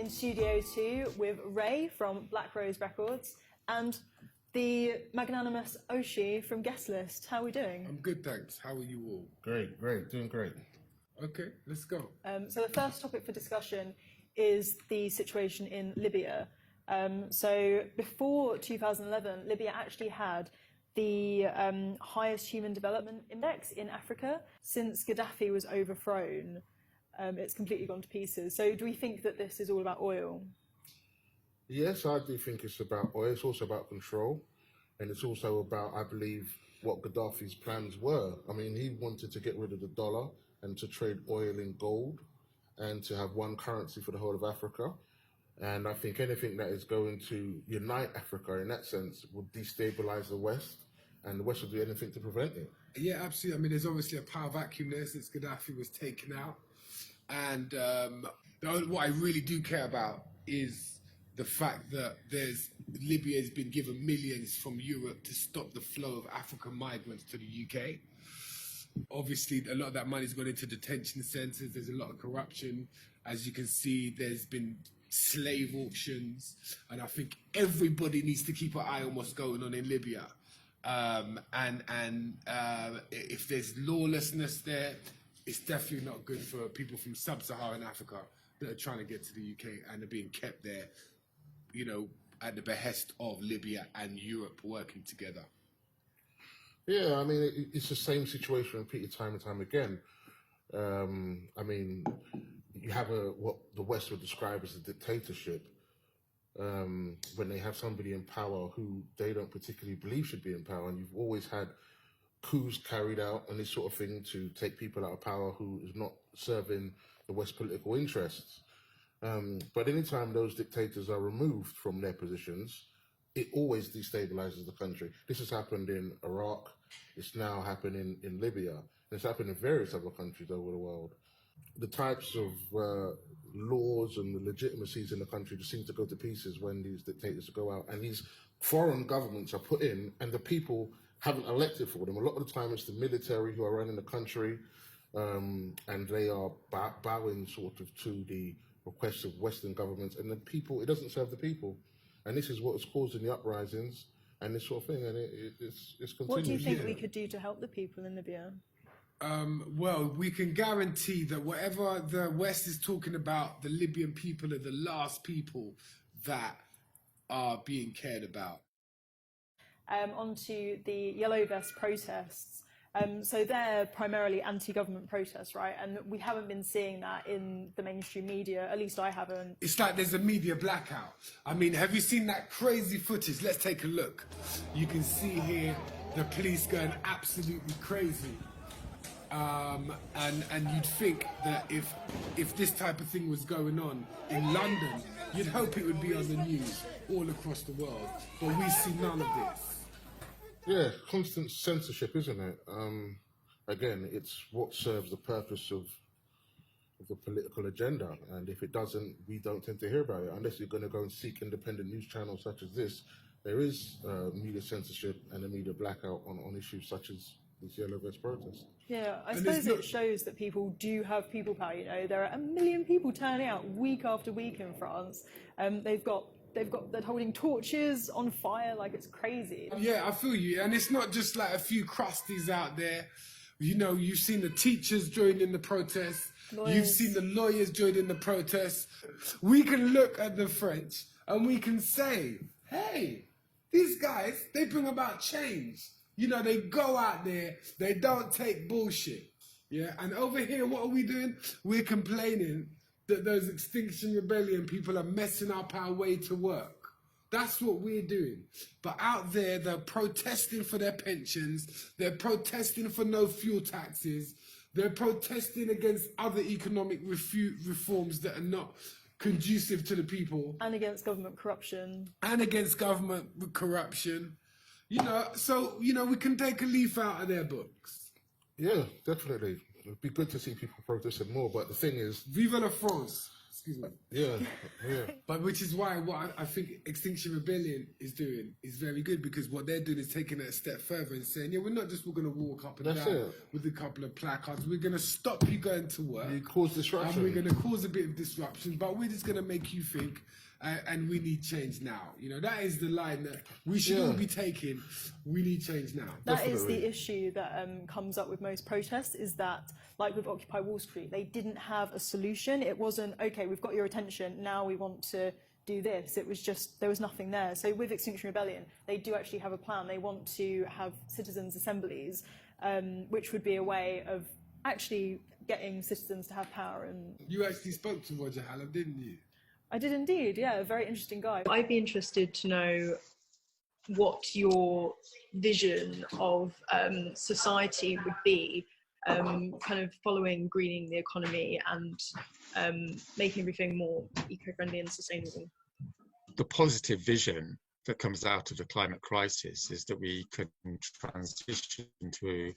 in Studio 2 with Ray from Black Rose Records and the magnanimous Oshi from Guest List. How are we doing? I'm good, thanks. How are you all? Great, doing great. Okay, let's go. So the first topic for discussion is the situation in Libya. So before 2011, Libya actually had the highest human development index in Africa. Since Gaddafi was overthrown, it's completely gone to pieces. So do we think that this is all about oil? Yes, I do think it's about oil. It's also about control. And it's also about, I believe, what Gaddafi's plans were. I mean, he wanted to get rid of the dollar and to trade oil in gold and to have one currency for the whole of Africa. And I think anything that is going to unite Africa in that sense will destabilize the West, and the West will do anything to prevent it. Yeah, absolutely. I mean, there's obviously a power vacuum there since Gaddafi was taken out. And what I really do care about is the fact that Libya has been given millions from Europe to stop the flow of African migrants to the UK. Obviously, a lot of that money's gone into detention centres. There's a lot of corruption. As you can see, there's been slave auctions. And I think everybody needs to keep an eye on what's going on in Libya. If there's lawlessness there, it's definitely not good for people from sub-Saharan Africa that are trying to get to the UK and are being kept there, you know, at the behest of Libya and Europe working together. Yeah, I mean, it's the same situation repeated time and time again. I mean, you have what the West would describe as a dictatorship, when they have somebody in power who they don't particularly believe should be in power, and you've always had coups carried out and this sort of thing to take people out of power who is not serving the West political interests. But anytime those dictators are removed from their positions, it always destabilizes the country. This has happened in Iraq, it's now happening in Libya, and it's happened in various other countries over the world. The types of laws and the legitimacies in the country just seem to go to pieces when these dictators go out, and these foreign governments are put in and the people haven't elected for them. A lot of the time it's the military who are running the country, and they are bowing sort of to the requests of Western governments, and the people, it doesn't serve the people. And this is what is causing the uprisings and this sort of thing, and it's continuing. What do you think we could do to help the people in Libya? Well, we can guarantee that whatever the West is talking about, the Libyan people are the last people that are being cared about. Onto the Yellow Vest protests. So they're primarily anti-government protests, right? And we haven't been seeing that in the mainstream media, at least I haven't. It's like there's a media blackout. I mean, have you seen that crazy footage? Let's take a look. You can see here the police going absolutely crazy. And you'd think that if this type of thing was going on in London, you'd hope it would be on the news all across the world. But we see none of this. Yeah, constant censorship, isn't it? Again, it's what serves the purpose of the political agenda, and if it doesn't, we don't tend to hear about it. Unless you're going to go and seek independent news channels such as this, there is media censorship and a media blackout on issues such as this Yellow Vest protest. Yeah, I suppose it shows that people do have people power. You know, there are 1 million people turning out week after week in France. They're holding torches on fire like it's crazy. Yeah, I feel you. And it's not just like a few crusties out there. You know, you've seen the teachers joining the protest. Lawyers. You've seen the lawyers joining the protest. We can look at the French and we can say, hey, these guys, they bring about change. You know, they go out there, they don't take bullshit. Yeah, and over here, what are we doing? We're complaining that those Extinction Rebellion people are messing up our way to work. That's what we're doing. But out there, they're protesting for their pensions. They're protesting for no fuel taxes. They're protesting against other economic reforms that are not conducive to the people. And against government corruption. And against government corruption. You know, so, you know, we can take a leaf out of their books. Yeah, definitely. It'd be good to see people protesting more, but the thing is... Vive la France. Excuse me. Yeah, yeah. But which is why what I think Extinction Rebellion is doing is very good, because what they're doing is taking it a step further and saying, yeah, we're not just going to walk up and That's down it. with a couple of placards. We're going to stop you going to work. You cause disruption. And we're going to cause a bit of disruption, but we're just going to make you think, and we need change now. You know, that is the line that we should all be taking. We need change now. That is the issue that comes up with most protests, is that, like with Occupy Wall Street, they didn't have a solution. It wasn't, okay, we've got your attention, now we want to do this. It was just, there was nothing there. So with Extinction Rebellion, they do actually have a plan. They want to have citizens' assemblies, which would be a way of actually getting citizens to have power. And You actually spoke to Roger Hallam, didn't you? I did indeed, yeah, a very interesting guy. I'd be interested to know what your vision of society would be, kind of following greening the economy and making everything more eco-friendly and sustainable. The positive vision that comes out of the climate crisis is that we can transition to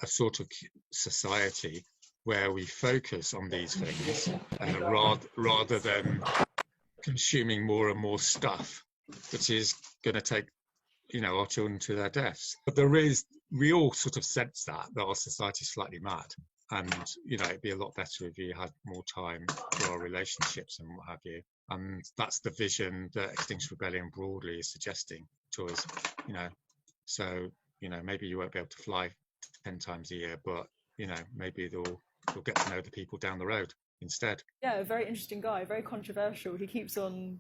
a sort of society where we focus on these things rather than consuming more and more stuff that is going to take, our children to their deaths. But we all sort of sense that our society is slightly mad, and it'd be a lot better if you had more time for our relationships and what have you. And that's the vision that Extinction Rebellion broadly is suggesting to us. So maybe you won't be able to fly 10 times a year, but maybe you'll get to know the people down the road instead. Yeah, a very interesting guy, very controversial. He keeps on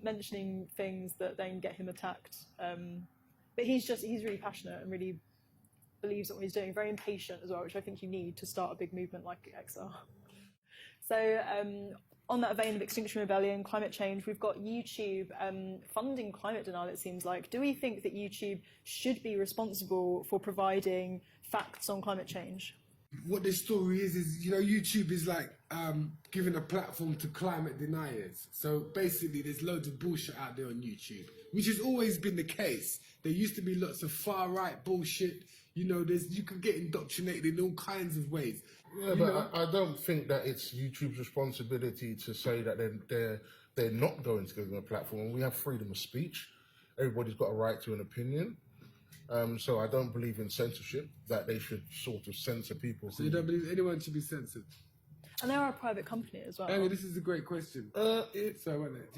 mentioning things that then get him attacked. But he's really passionate and really believes in what he's doing, very impatient as well, which I think you need to start a big movement like XR. So on that vein of Extinction Rebellion, climate change, we've got YouTube funding climate denial, it seems like. Do we think that YouTube should be responsible for providing facts on climate change? What this story is YouTube is like giving a platform to climate deniers. So basically there's loads of bullshit out there on YouTube, which has always been the case. There used to be lots of far-right bullshit. You can get indoctrinated in all kinds of ways. Yeah, but I don't think that it's YouTube's responsibility to say that they're not going to give them a platform. We have freedom of speech. Everybody's got a right to an opinion. So I don't believe in censorship, that they should sort of censor people. So you don't believe anyone should be censored? And they are a private company as well. Anyway, this is a great question. I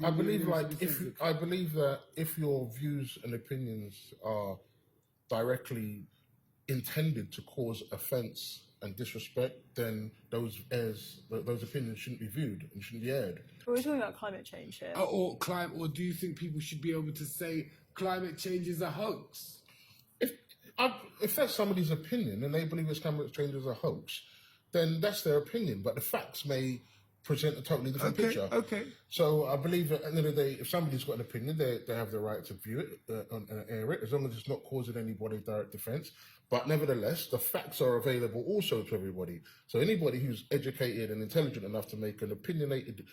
believe that if your views and opinions are directly intended to cause offence and disrespect, then those opinions shouldn't be viewed and shouldn't be aired. But we're talking about climate change here. Or do you think people should be able to say climate change is a hoax? If that's somebody's opinion and they believe climate change is a hoax, then that's their opinion. But the facts may present a totally different picture. Okay. So I believe at the end of the day, if somebody's got an opinion, they have the right to view it and air it, as long as it's not causing anybody direct offence. But nevertheless, the facts are available also to everybody. So anybody who's educated and intelligent enough to make an opinionated,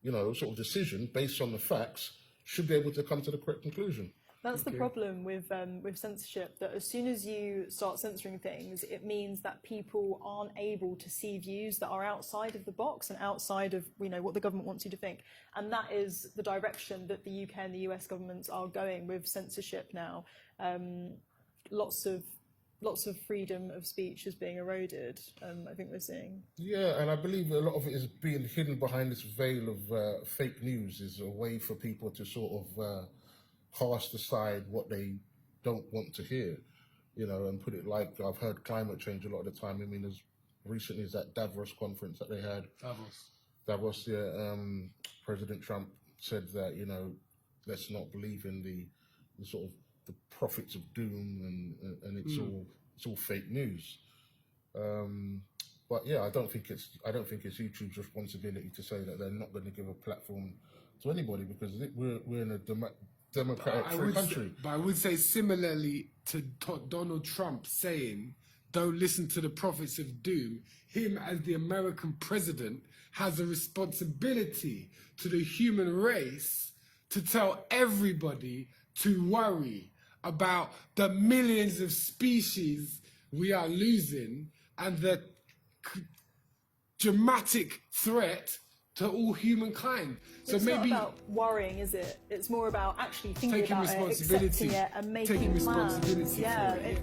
sort of decision based on the facts should be able to come to the correct conclusion. That's the problem with censorship, that as soon as you start censoring things, it means that people aren't able to see views that are outside of the box and outside of what the government wants you to think. And that is the direction that the UK and the US governments are going with censorship now. Lots of freedom of speech is being eroded, I think we're seeing. Yeah, and I believe a lot of it is being hidden behind this veil of fake news, is a way for people to sort of cast aside what they don't want to hear, and put it like, I've heard climate change a lot of the time. I mean, as recently as that Davos conference that they had. Davos, yeah. President Trump said that, let's not believe in the sort of the prophets of doom and it's all fake news. But yeah, I don't think it's YouTube's responsibility to say that they're not going to give a platform to anybody, because we're in a democratic free country. But I would say similarly to Donald Trump saying, don't listen to the prophets of doom, him as the American president has a responsibility to the human race to tell everybody to worry about the millions of species we are losing and the dramatic threat to all humankind. So It's maybe not about worrying, is it? It's more about actually thinking taking about it, responsibility, accepting it, and making taking plans. responsibility Yeah, for it.